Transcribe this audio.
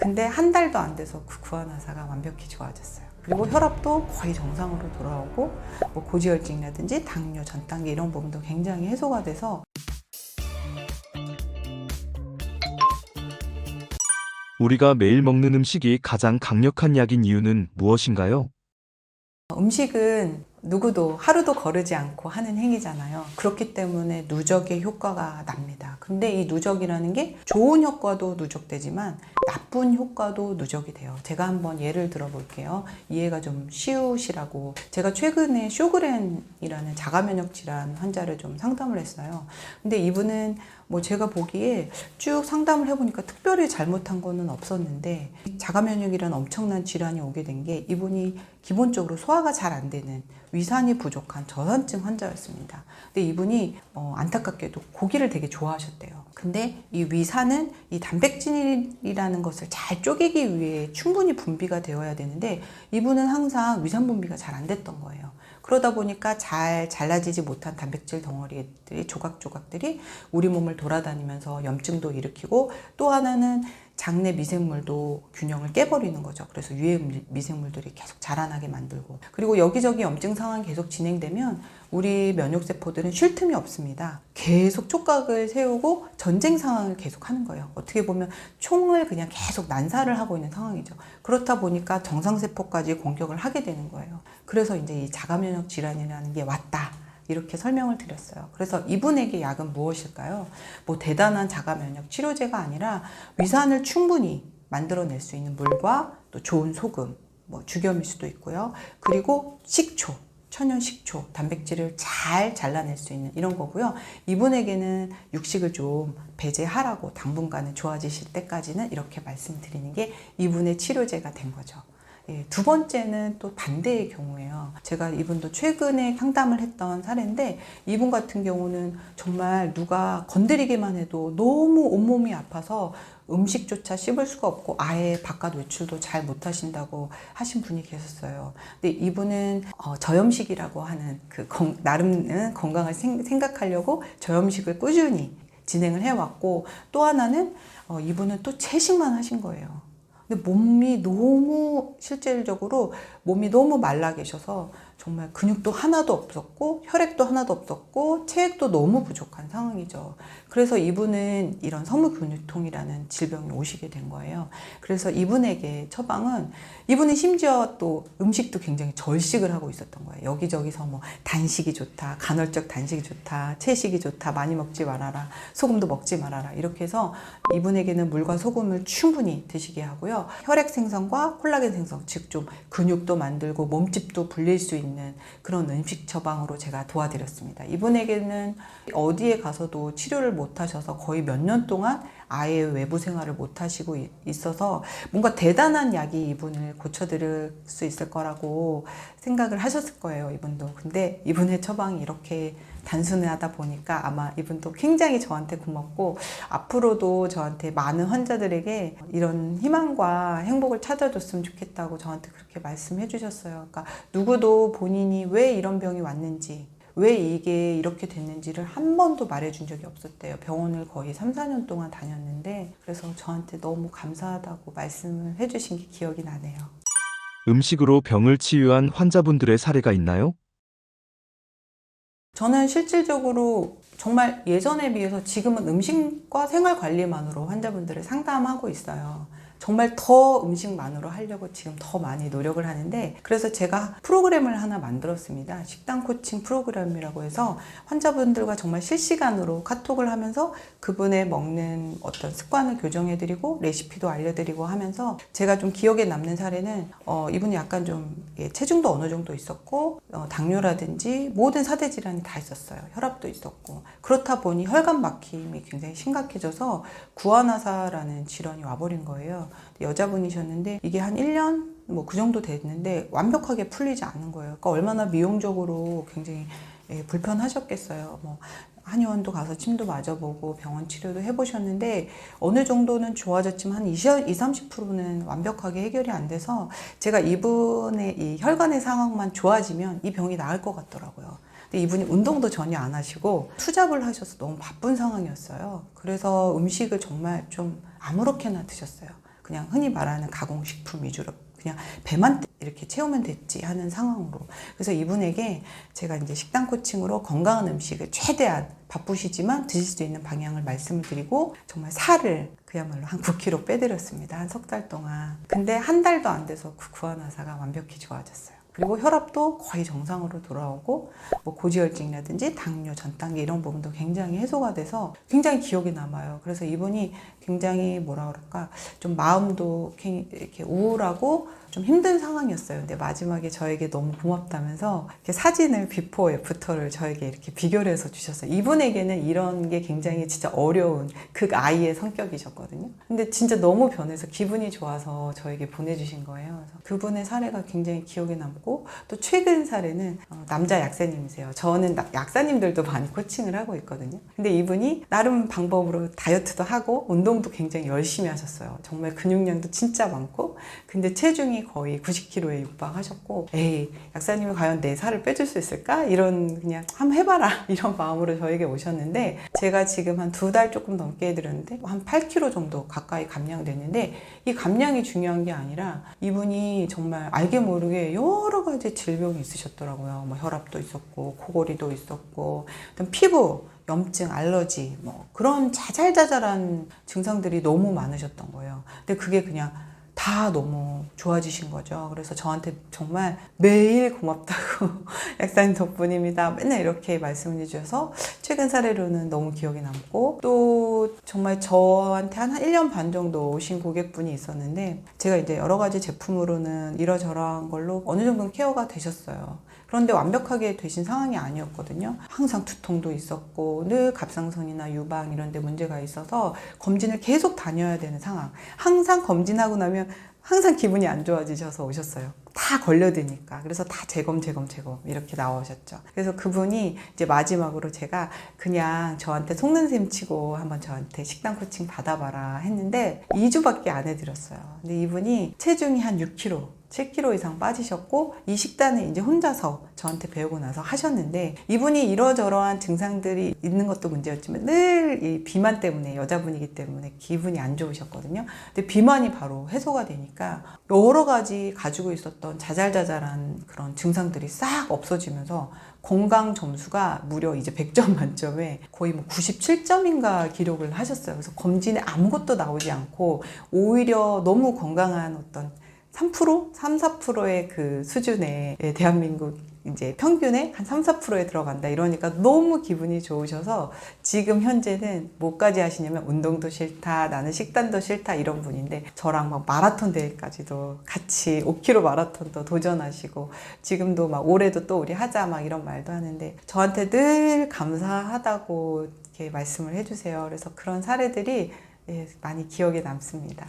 근데 한 달도 안 돼서 그 구안화사가 완벽히 좋아졌어요. 그리고 혈압도 거의 정상으로 돌아오고 뭐 고지혈증이라든지 당뇨 전 단계 이런 부분도 굉장히 해소가 돼서. 우리가 매일 먹는 음식이 가장 강력한 약인 이유는 무엇인가요? 음식은 누구도 하루도 거르지 않고 하는 행위잖아요. 그렇기 때문에 누적의 효과가 납니다. 근데 이 누적이라는 게 좋은 효과도 누적되지만 나쁜 효과도 누적이 돼요. 제가 한번 예를 들어 볼게요. 이해가 좀 쉬우시라고. 제가 최근에 쇼그렌이라는 자가면역 질환 환자를 좀 상담을 했어요. 근데 이분은 뭐 제가 보기에 쭉 상담을 해보니까 특별히 잘못한 거는 없었는데 자가면역이라는 엄청난 질환이 오게 된 게 이분이 기본적으로 소화가 잘 안 되는 위산이 부족한 저산증 환자였습니다. 근데 이분이 안타깝게도 고기를 되게 좋아하셨대요. 근데 이 위산은 이 단백질이라는 것을 잘 쪼개기 위해 충분히 분비가 되어야 되는데 이분은 항상 위산 분비가 잘 안 됐던 거예요. 그러다 보니까 잘 잘라지지 못한 단백질 덩어리들이 조각조각들이 우리 몸을 돌아다니면서 염증도 일으키고 또 하나는 장내 미생물도 균형을 깨버리는 거죠. 그래서 유해 미생물들이 계속 자라나게 만들고 그리고 여기저기 염증 상황이 계속 진행되면 우리 면역세포들은 쉴 틈이 없습니다. 계속 촉각을 세우고 전쟁 상황을 계속 하는 거예요. 어떻게 보면 총을 그냥 계속 난사를 하고 있는 상황이죠. 그렇다 보니까 정상세포까지 공격을 하게 되는 거예요. 그래서 이제 이 자가면역 질환이라는 게 왔다. 이렇게 설명을 드렸어요. 그래서 이분에게 약은 무엇일까요? 뭐 대단한 자가면역 치료제가 아니라 위산을 충분히 만들어낼 수 있는 물과 또 좋은 소금, 뭐 죽염일 수도 있고요. 그리고 식초, 천연 식초, 단백질을 잘 잘라낼 수 있는 이런 거고요. 이분에게는 육식을 좀 배제하라고 당분간은 좋아지실 때까지는 이렇게 말씀드리는 게 이분의 치료제가 된 거죠. 예, 두 번째는 또 반대의 경우예요. 제가 이분도 최근에 상담을 했던 사례인데 이분 같은 경우는 정말 누가 건드리기만 해도 너무 온몸이 아파서 음식조차 씹을 수가 없고 아예 바깥 외출도 잘 못하신다고 하신 분이 계셨어요. 근데 이분은 저염식이라고 하는 그 나름 건강을 생각하려고 저염식을 꾸준히 진행을 해왔고 또 하나는 이분은 또 채식만 하신 거예요. 근데 몸이 너무 실질적으로 몸이 너무 말라 계셔서 정말 근육도 하나도 없었고 혈액도 하나도 없었고 체액도 너무 부족한 상황이죠. 그래서 이분은 이런 서무근육통이라는 질병이 오시게 된 거예요. 그래서 이분에게 처방은 이분은 심지어 또 음식도 굉장히 절식을 하고 있었던 거예요. 여기저기서 뭐 단식이 좋다, 간헐적 단식이 좋다, 채식이 좋다, 많이 먹지 말아라, 소금도 먹지 말아라 이렇게 해서 이분에게는 물과 소금을 충분히 드시게 하고요. 혈액 생성과 콜라겐 생성, 즉 좀 근육도 만들고 몸집도 불릴 수 있는 그런 음식 처방으로 제가 도와드렸습니다. 이분에게는 어디에 가서도 치료를 못 하셔서 거의 몇 년 동안 아예 외부 생활을 못 하시고 있어서 뭔가 대단한 약이 이분을 고쳐드릴 수 있을 거라고 생각을 하셨을 거예요, 이분도. 근데 이분의 처방이 이렇게 단순하다 보니까 아마 이분도 굉장히 저한테 고맙고 앞으로도 저한테 많은 환자들에게 이런 희망과 행복을 찾아줬으면 좋겠다고 저한테 그렇게 말씀해 주셨어요. 그러니까 누구도 본인이 왜 이런 병이 왔는지 왜 이게 이렇게 됐는지를 한 번도 말해준 적이 없었대요. 병원을 거의 3, 4년 동안 다녔는데 그래서 저한테 너무 감사하다고 말씀을 해주신 게 기억이 나네요. 음식으로 병을 치유한 환자분들의 사례가 있나요? 저는 실질적으로 정말 예전에 비해서 지금은 음식과 생활관리만으로 환자분들을 상담하고 있어요. 정말 더 음식만으로 하려고 지금 더 많이 노력을 하는데 그래서 제가 프로그램을 하나 만들었습니다. 식단 코칭 프로그램이라고 해서 환자분들과 정말 실시간으로 카톡을 하면서 그분의 먹는 어떤 습관을 교정해드리고 레시피도 알려드리고 하면서 제가 좀 기억에 남는 사례는 이분이 약간 좀 체중도 어느 정도 있었고 당뇨라든지 모든 사대 질환이 다 있었어요. 혈압도 있었고 그렇다 보니 혈관 막힘이 굉장히 심각해져서 구안화사라는 질환이 와버린 거예요. 여자분이셨는데 이게 한 1년 뭐 그 정도 됐는데 완벽하게 풀리지 않는 거예요. 그러니까 얼마나 미용적으로 굉장히 불편하셨겠어요. 뭐 한의원도 가서 침도 맞아보고 병원 치료도 해보셨는데 어느 정도는 좋아졌지만 한 20-30%는 완벽하게 해결이 안 돼서 제가 이분의 이 혈관의 상황만 좋아지면 이 병이 나을 것 같더라고요. 근데 이분이 운동도 전혀 안 하시고 투잡을 하셔서 너무 바쁜 상황이었어요. 그래서 음식을 정말 좀 아무렇게나 드셨어요. 그냥 흔히 말하는 가공식품 위주로 그냥 배만 이렇게 채우면 됐지 하는 상황으로. 그래서 이분에게 제가 이제 식단 코칭으로 건강한 음식을 최대한 바쁘시지만 드실 수 있는 방향을 말씀을 드리고 정말 살을 그야말로 한 9kg 빼드렸습니다. 한 석 달 동안. 근데 한 달도 안 돼서 그 구안화사가 완벽히 좋아졌어요. 그리고 혈압도 거의 정상으로 돌아오고 뭐 고지혈증이라든지 당뇨, 전단계 이런 부분도 굉장히 해소가 돼서 굉장히 기억에 남아요. 그래서 이분이 굉장히 뭐라 그럴까 좀 마음도 이렇게 우울하고 좀 힘든 상황이었어요. 근데 마지막에 저에게 너무 고맙다면서 이렇게 사진을 비포 애프터를 저에게 이렇게 비교를 해서 주셨어요. 이분에게는 이런 게 굉장히 진짜 어려운 극아이의 성격이셨거든요. 근데 진짜 너무 변해서 기분이 좋아서 저에게 보내주신 거예요. 그래서 그분의 사례가 굉장히 기억에 남고 또 최근 사례는 남자 약사님이세요. 저는 약사님들도 많이 코칭을 하고 있거든요. 근데 이분이 나름 방법으로 다이어트도 하고 운동도 굉장히 열심히 하셨어요. 정말 근육량도 진짜 많고 근데 체중이 거의 90kg에 육박하셨고 에이 약사님이 과연 내 살을 빼줄 수 있을까? 이런 그냥 한번 해봐라 이런 마음으로 저에게 오셨는데 제가 지금 한 2달 조금 넘게 해드렸는데 한 8kg 정도 가까이 감량됐는데 이 감량이 중요한 게 아니라 이분이 정말 알게 모르게 여러 가지 질병이 있으셨더라고요. 뭐 혈압도 있었고 코골이도 있었고 피부 염증, 알러지 뭐 그런 자잘자잘한 증상들이 너무 많으셨던 거예요. 근데 그게 그냥 다 너무 좋아지신 거죠. 그래서 저한테 정말 매일 고맙다고 약사님 덕분입니다. 맨날 이렇게 말씀해 주셔서 최근 사례로는 너무 기억에 남고 또 정말 저한테 한 1년 반 정도 오신 고객분이 있었는데 제가 이제 여러 가지 제품으로는 이러저러한 걸로 어느 정도는 케어가 되셨어요. 그런데 완벽하게 되신 상황이 아니었거든요. 항상 두통도 있었고 늘 갑상선이나 유방 이런 데 문제가 있어서 검진을 계속 다녀야 되는 상황. 항상 검진하고 나면 항상 기분이 안 좋아지셔서 오셨어요. 다 걸려드니까. 그래서 다 재검 이렇게 나오셨죠. 그래서 그분이 이제 마지막으로 제가 그냥 저한테 속는 셈 치고 한번 저한테 식단 코칭 받아봐라 했는데 2주밖에 안 해드렸어요. 근데 이분이 체중이 한 6kg 7kg 이상 빠지셨고 이 식단을 이제 혼자서 저한테 배우고 나서 하셨는데 이분이 이러저러한 증상들이 있는 것도 문제였지만 늘 이 비만 때문에 여자분이기 때문에 기분이 안 좋으셨거든요. 근데 비만이 바로 해소가 되니까 여러 가지 가지고 있었던 자잘자잘한 그런 증상들이 싹 없어지면서 건강 점수가 무려 이제 100점 만점에 거의 뭐 97점인가 기록을 하셨어요. 그래서 검진에 아무것도 나오지 않고 오히려 너무 건강한 어떤 3%? 3, 4%의 그 수준의 대한민국 이제 평균에 한 3, 4%에 들어간다 이러니까 너무 기분이 좋으셔서 지금 현재는 뭐까지 하시냐면 운동도 싫다, 나는 식단도 싫다 이런 분인데 저랑 막 마라톤 대회까지도 같이 5km 마라톤도 도전하시고 지금도 막 올해도 또 우리 하자 막 이런 말도 하는데 저한테 늘 감사하다고 이렇게 말씀을 해주세요. 그래서 그런 사례들이 많이 기억에 남습니다.